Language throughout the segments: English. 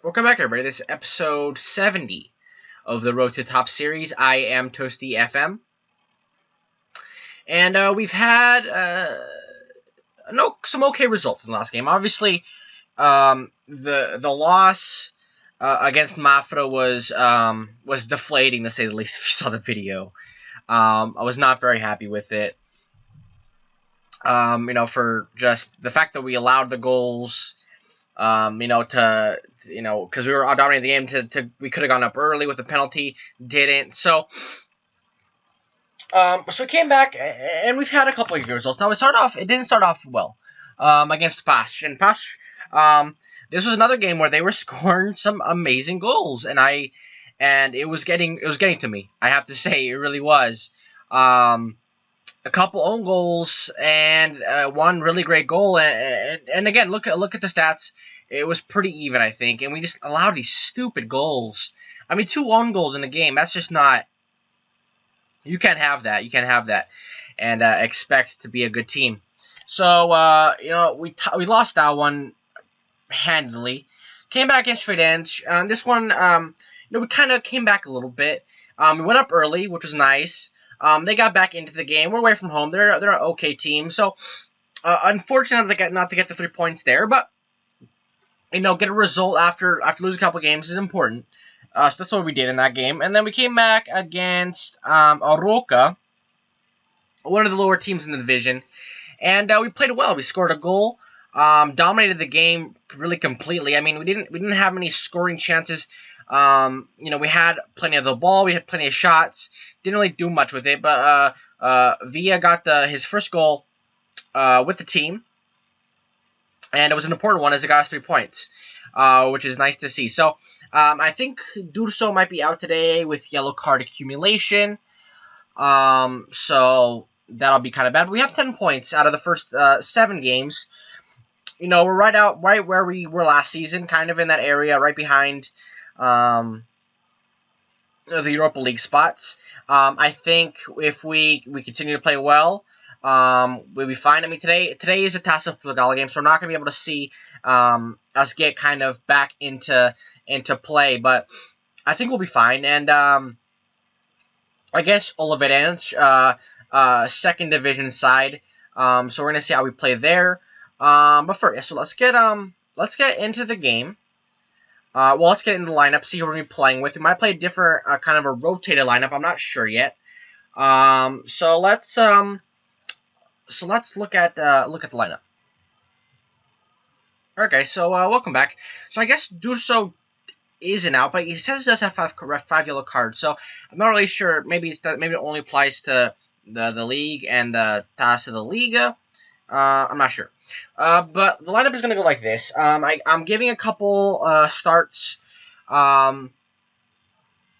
Welcome back, everybody. This is episode 70 of the Road to Top series. I am Toasty FM. And we've had some okay results in the last game. Obviously, the loss against Mafra was deflating, to say the least, if you saw the video. I was not very happy with it. For just the fact that we allowed the goals, because we were dominating the game, we could have gone up early with a penalty, didn't. So we came back, and we've had a couple of good results. Now, it didn't start off well, against Pash. And Pash, this was another game where they were scoring some amazing goals, and it was getting to me. I have to say, it really was. A couple own goals and one really great goal, and again, look at the stats. It was pretty even, I think, and we just allowed these stupid goals. I mean, 2 own goals in a game. That's just not. You can't have that. You can't have that, and expect to be a good team. So we lost that one handily. Came back against Firenze. This one, we kind of came back a little bit. We went up early, which was nice. They got back into the game. We're away from home. They're an okay team. So, unfortunate not to get the 3 points there, but get a result after losing a couple games is important. So that's what we did in that game. And then we came back against Aroca, one of the lower teams in the division, and we played well. We scored a goal, dominated the game really completely. I mean, we didn't have many scoring chances. We had plenty of the ball. We had plenty of shots. Didn't really do much with it, but Villa got his first goal with the team, and it was an important one as it got us 3 points, which is nice to see. So I think Durso might be out today with yellow card accumulation, so that'll be kind of bad. We have 10 points out of the first 7 games. We're right where we were last season, kind of in that area, right behind the Europa League spots. I think if we continue to play well, we'll be fine. I mean, today is a Taca Portugal game, so we're not going to be able to see us get kind of back into play, but I think we'll be fine. And I guess Oliverense, second division side, so we're going to see how we play there. But first, so let's get into the game. Let's get into the lineup, see who we're going to be playing with. We might play a different, kind of a rotated lineup. I'm not sure yet. So let's look at the lineup. Okay, so welcome back. So I guess Durso isn't out, but he says he does have 5 yellow cards. So I'm not really sure. Maybe it only applies to the league and the Taça da Liga. I'm not sure. But the lineup is going to go like this. I'm giving a couple starts, a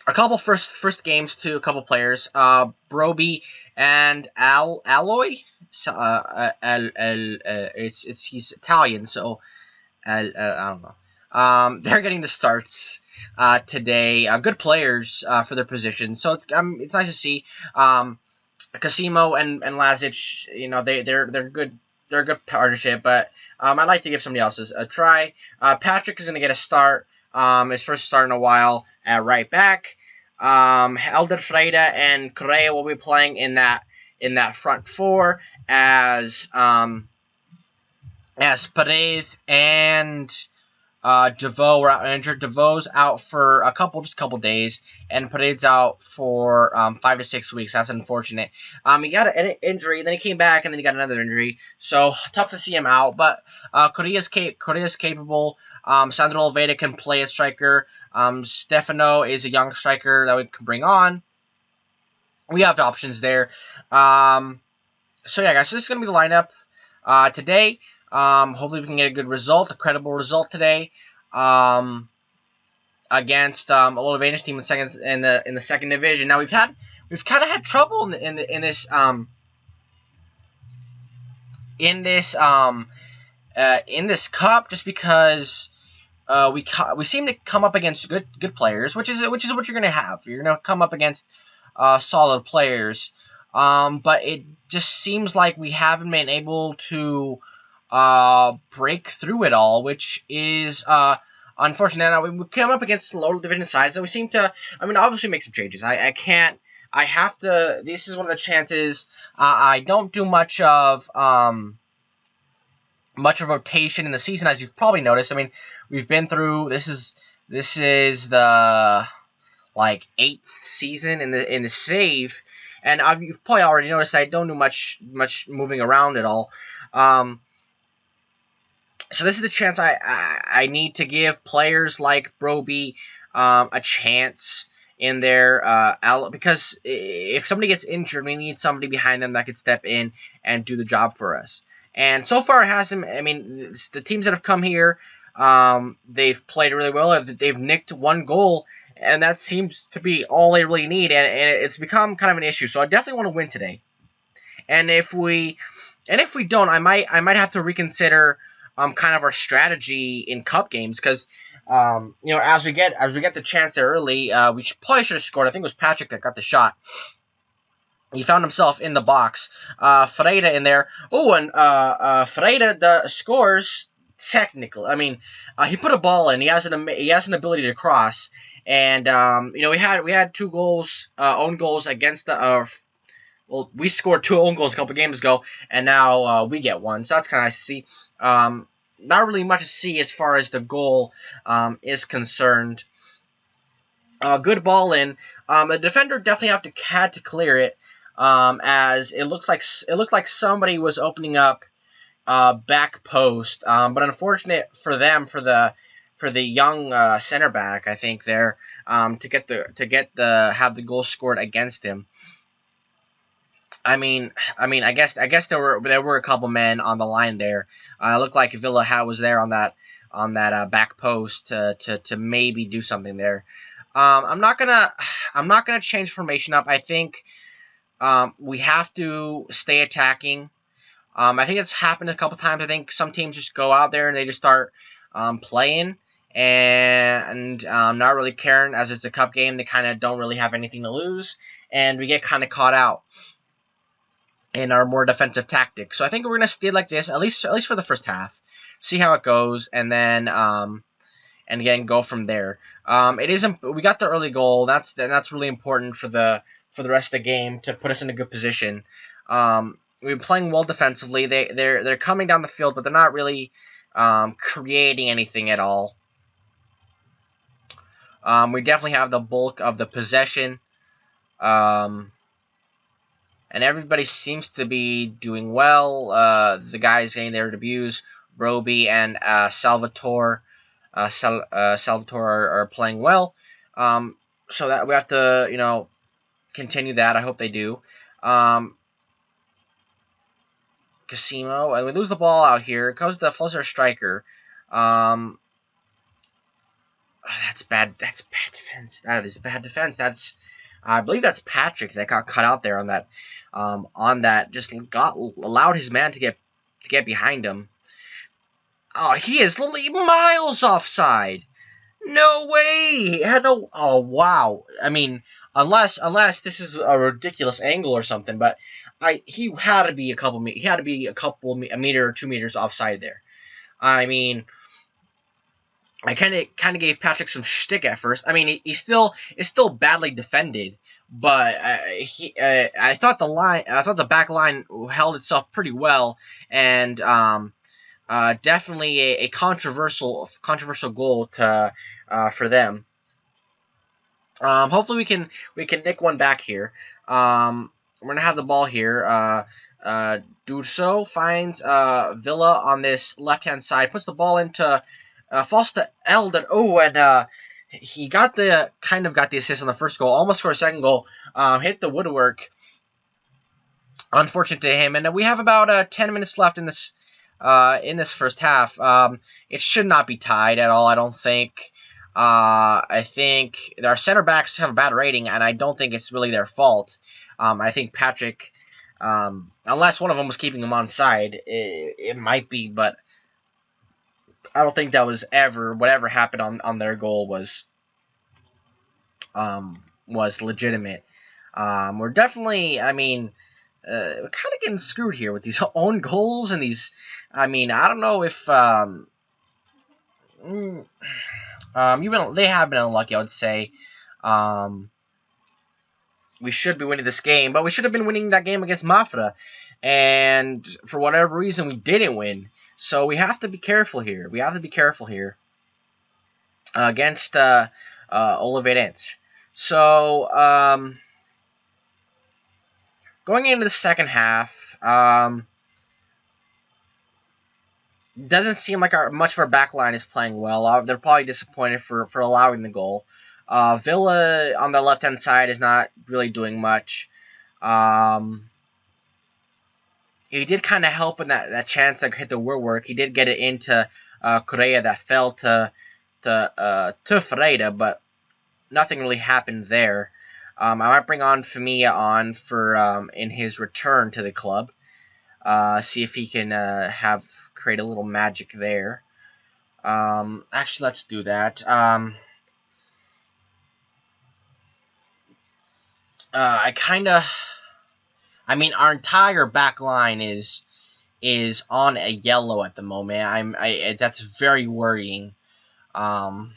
couple first games to a couple players. Broby and Alloy. He's Italian, so I don't know. They're getting the starts today. Good players for their positions, so it's nice to see. Casimo and Lazic, they're good. They're a good partnership, but I'd like to give somebody else a try. Patrick is going to get a start, his first start in a while at right back. Elder Freire and Correa will be playing in that front 4 as Paredes and Devoe were out injured. Devoe's out for just a couple days, and Paredes out for 5 to 6 weeks. That's unfortunate. He got an injury, then he came back, and then he got another injury. So tough to see him out. But Correa's capable. Sandro Oliveira can play at striker. Stefano is a young striker that we can bring on. We have options there. So yeah, guys. So this is gonna be the lineup today. Hopefully we can get a good result, a credible result today, against a little advantage team in the second division. Now we've kind of had trouble in this cup, just because we seem to come up against good players, which is what you're gonna have. You're gonna come up against solid players, but it just seems like we haven't been able to break through it all, which is unfortunately, now we came up against lower division sides, so we seem to, I mean, obviously make some changes. I can't, I have to, this is one of the chances. I don't do much of rotation in the season, as you've probably noticed. I mean, we've been through, this is the, like, 8th season in the save, and you've probably already noticed I don't do much moving around at all. So this is the chance I need to give players like Broby a chance in their because if somebody gets injured, we need somebody behind them that could step in and do the job for us. And so far, it hasn't. I mean, the teams that have come here, they've played really well. They've nicked one goal, and that seems to be all they really need. And it's become kind of an issue. So I definitely want to win today. And if we don't, I might have to reconsider kind of our strategy in cup games, because you know, as we get the chance there early, we probably should have scored. I think it was Patrick that got the shot. He found himself in the box. Freire in there. Oh, and Freire scores technically. I mean, he put a ball in. He has an ability to cross, and you know, we had 2 goals, own goals against the. Well, we scored 2 own goals a couple games ago, and now we get 1. So that's kind of nice to see. Not really much to see as far as the goal is concerned. Good ball in. The defender definitely had to clear it, as it looked like somebody was opening up back post. But unfortunate for them, for the young center back, I think there, to have the goal scored against him. I mean, I guess there were a couple men on the line there. It looked like Villa was there on that back post to maybe do something there. I'm not gonna change formation up. I think we have to stay attacking. I think it's happened a couple times. I think some teams just go out there and they just start playing and not really caring, as it's a cup game. They kind of don't really have anything to lose, and we get kind of caught out in our more defensive tactics. So I think we're gonna stay like this, at least for the first half, see how it goes, and then and again go from there. We got the early goal. That's really important for the rest of the game to put us in a good position. We've been playing well defensively. They're coming down the field, but they're not really creating anything at all. We definitely have the bulk of the possession. And everybody seems to be doing well. The guys getting their debuts, Broby and Salvatore. Salvatore are playing well. So that we have to, you know, continue that. I hope they do. Casimo, and we lose the ball out here. It goes to the Fulzer striker. That's bad. That's bad defense. That is bad defense. I believe that's Patrick that got cut out there on that. Just allowed his man to get behind him. Oh, he is literally miles offside. No way. He had no. Oh wow. I mean, unless this is a ridiculous angle or something, but he had to be a meter or 2 meters offside there. I mean, I kind of gave Patrick some shtick at first. I mean, it's still badly defended, but I thought the back line held itself pretty well, and definitely a controversial goal for them. Hopefully we can nick one back here. We're gonna have the ball here. Durso finds Villa on this left-hand side, puts the ball into falls to Elden. Oh, and he got the assist on the first goal. Almost scored a second goal. Hit the woodwork. Unfortunate to him. And we have about 10 minutes left in this first half. It should not be tied at all, I don't think. I think our center backs have a bad rating, and I don't think it's really their fault. I think Patrick, unless one of them was keeping them on side, it might be, but I don't think that was whatever happened on their goal was legitimate. We're definitely, I mean, we're kind of getting screwed here with these own goals and these. I mean, I don't know if They have been unlucky, I would say. Um, we should be winning this game, but we should have been winning that game against Mafra, and for whatever reason, we didn't win. So we have to be careful here. We have to be careful here against Oliverense. So going into the second half, doesn't seem like much of our back line is playing well. They're probably disappointed for allowing the goal. Villa on the left-hand side is not really doing much. He did kind of help in that chance that hit the woodwork. He did get it into Correa that fell to Freire, but nothing really happened there. I might bring on Famia on for in his return to the club. See if he can create a little magic there. Actually, let's do that. I mean, our entire back line is on a yellow at the moment. That's very worrying. I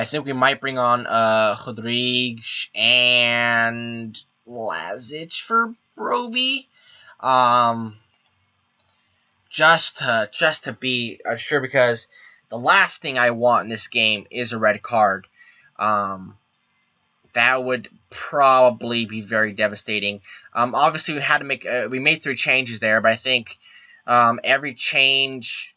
think we might bring on Rodriguez and Lazic for Roby. Just to be sure, because the last thing I want in this game is a red card. That would probably be very devastating. Obviously, we had to we made 3 changes there, but I think every change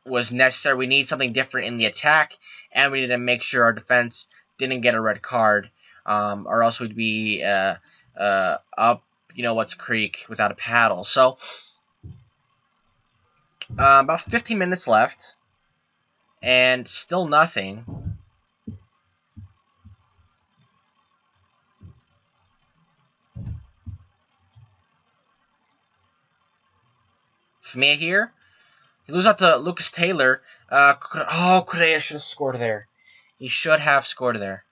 was necessary. We need something different in the attack, and we need to make sure our defense didn't get a red card, or else we'd be up, what's creek without a paddle. So about 15 minutes left, and still nothing. Famia here. He loses out to Lucas Taylor. Correa should have scored there. He should have scored there.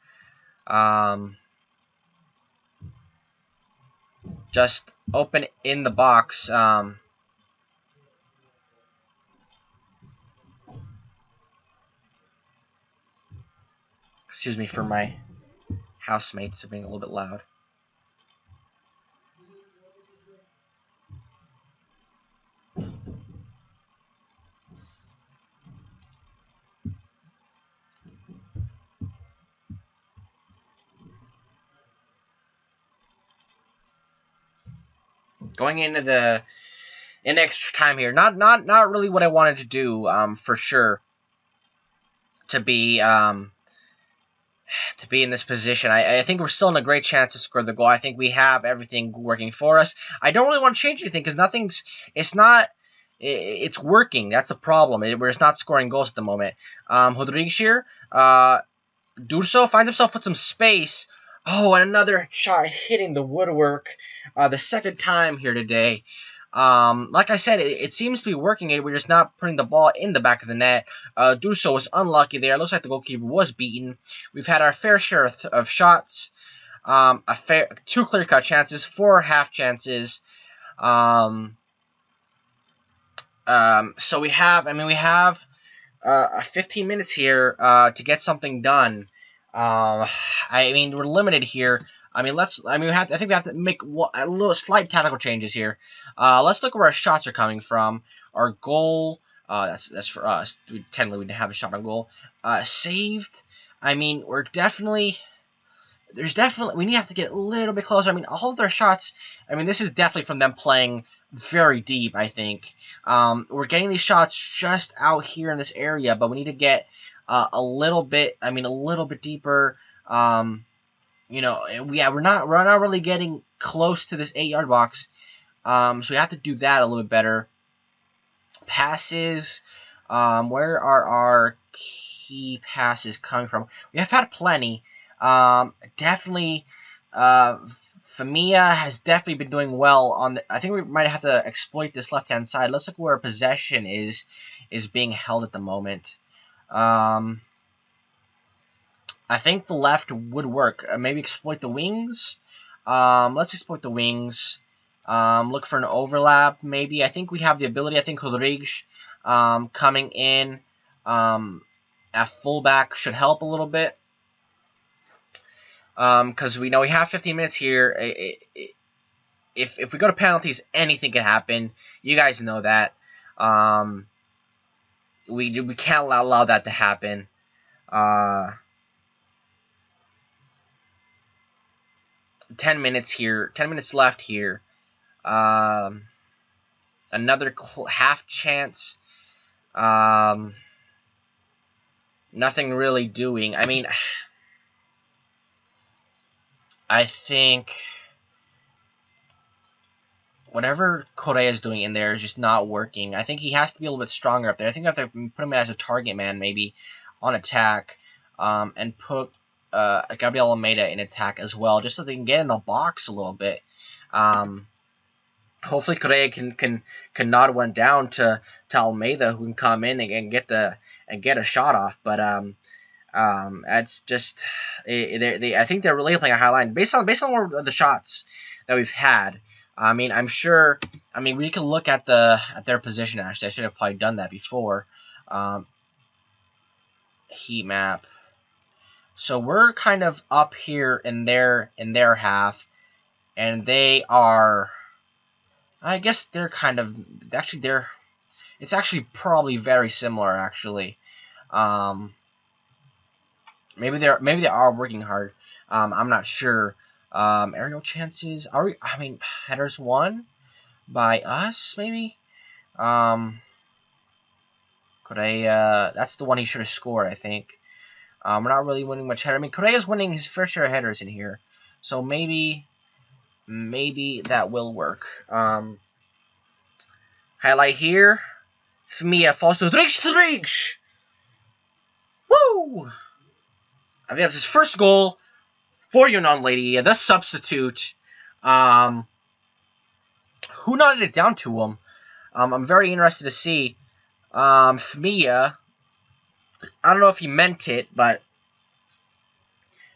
Just open in the box. Excuse me for my housemates being a little bit loud. Going into the extra time here, not really what I wanted to do, for sure. To be in this position, I think we're still in a great chance to score the goal. I think we have everything working for us. I don't really want to change anything because it's working. That's the problem. We're just not scoring goals at the moment. Rodriguez here, Durso finds himself with some space. Oh, and another shot hitting the woodwork. The second time here today. Like I said, it seems to be working. We're just not putting the ball in the back of the net. Durso was unlucky there. It looks like the goalkeeper was beaten. We've had our fair share of shots. 2 clear-cut chances, 4 half chances. So we have 15 minutes here to get something done. We're limited here. I think we have to make a little slight tactical changes here. Let's look where our shots are coming from. Our goal, that's for us. Technically, we didn't have a shot on goal. Saved. We need to have to get a little bit closer. All of their shots, this is definitely from them playing very deep, I think. We're getting these shots just out here in this area, but we need to get a little bit deeper. We're not really getting close to this 8-yard box. So we have to do that a little bit better. Passes. Where are our key passes coming from? We have had plenty. Definitely, Famia has definitely been doing well on I think we might have to exploit this left-hand side. Let's look where possession is being held at the moment. I think the left would work. Maybe exploit the wings. Let's exploit the wings. Look for an overlap, maybe. I think we have the ability. I think Rodriguez coming in at fullback should help a little bit. Because we know we have 15 minutes here. If we go to penalties, anything can happen. You guys know that. We can't allow that to happen. 10 minutes here. 10 minutes left here. Another half chance. Nothing really doing. I mean, I think whatever Correa is doing in there is just not working. I think he has to be a little bit stronger up there. I think I have to put him as a target man maybe on attack, and put Gabriel Almeida in attack as well, just so they can get in the box a little bit. Hopefully Correa can nod one down to Almeida, who can come in and get a shot off. But it's just I think they're really playing a high line based on the shots that we've had. I mean, I'm sure. I mean, we can look at their position. Actually, I should have probably done that before. Heat map. So we're kind of up here in their half, and they are. I guess they're kind of actually they're. It's actually probably very similar actually. Maybe they are working hard. I'm not sure. Aerial chances are we? I mean, headers won by us maybe. Correa, that's the one he should have scored, I think. We're not really winning much header. I mean, Correa's winning his fair share of headers in here, so maybe that will work. Highlight here. Femia falls to Rodrigues. Woo! I think that's his first goal for Yunnan Lady, the substitute. Who nodded it down to him? I'm very interested to see. Femia, I don't know if he meant it, but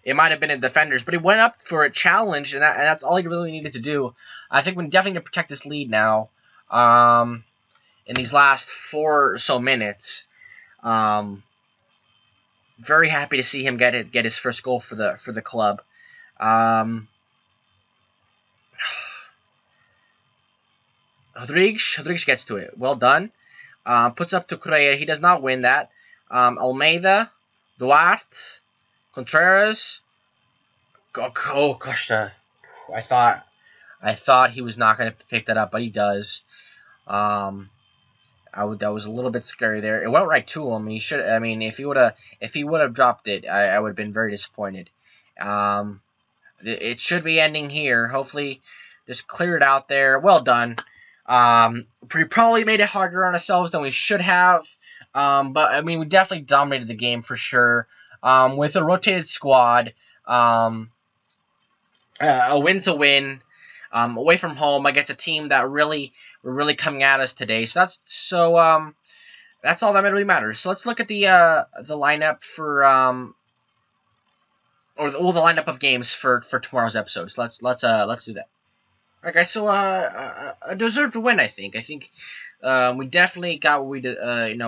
it might have been in defenders. But he went up for a challenge, and that's all he really needed to do. I think we definitely need to protect this lead now. In these last 4 or so minutes, very happy to see him get his first goal for the club. Rodrigues gets to it. Well done. Puts up to Correa. He does not win that. Almeida, Duarte, Contreras. Oh, Costa. I thought he was not going to pick that up, but he does. That was a little bit scary there. It went right to him. He should. I mean, if he would have dropped it, I would have been very disappointed. It should be ending here. Hopefully, just clear it out there. Well done. We probably made it harder on ourselves than we should have. But I mean, we definitely dominated the game for sure. With a rotated squad, a win's a win. Away from home against a team that were really coming at us today. So that's all that really matters. So let's look at the lineup for the lineup of games for tomorrow's episode. So let's do that. All right, guys. So a deserved win, I think. We definitely got what we did.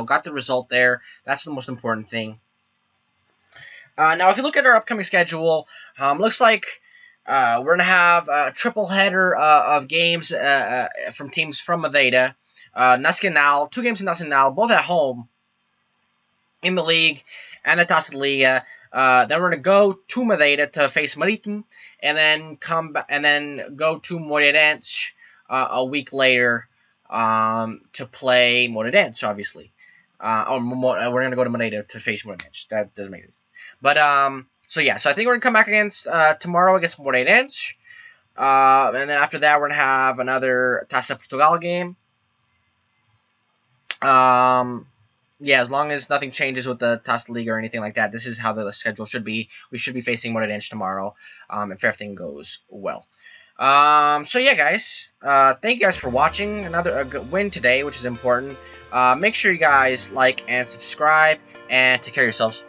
Got the result there. That's the most important thing. Now, if you look at our upcoming schedule, looks like we're going to have a triple header of games from teams from Madeira. Nacional, 2 games in Nacional, both at home in the league and the Taça de Liga. Then we're going to go to Madeira to face Maritim, and then go to Moreirense a week later to play Moreirense, obviously. We're going to go to Madeira to face Moreirense. That doesn't make sense. But so yeah, so I think we're gonna come back against tomorrow against Moreirense, and then after that we're gonna have another Taça Portugal game. Yeah, as long as nothing changes with the Taça League or anything like that, this is how the schedule should be. We should be facing Moreirense tomorrow, if everything goes well. So yeah, guys, thank you guys for watching. Another good win today, which is important. Make sure you guys like and subscribe, and take care of yourselves.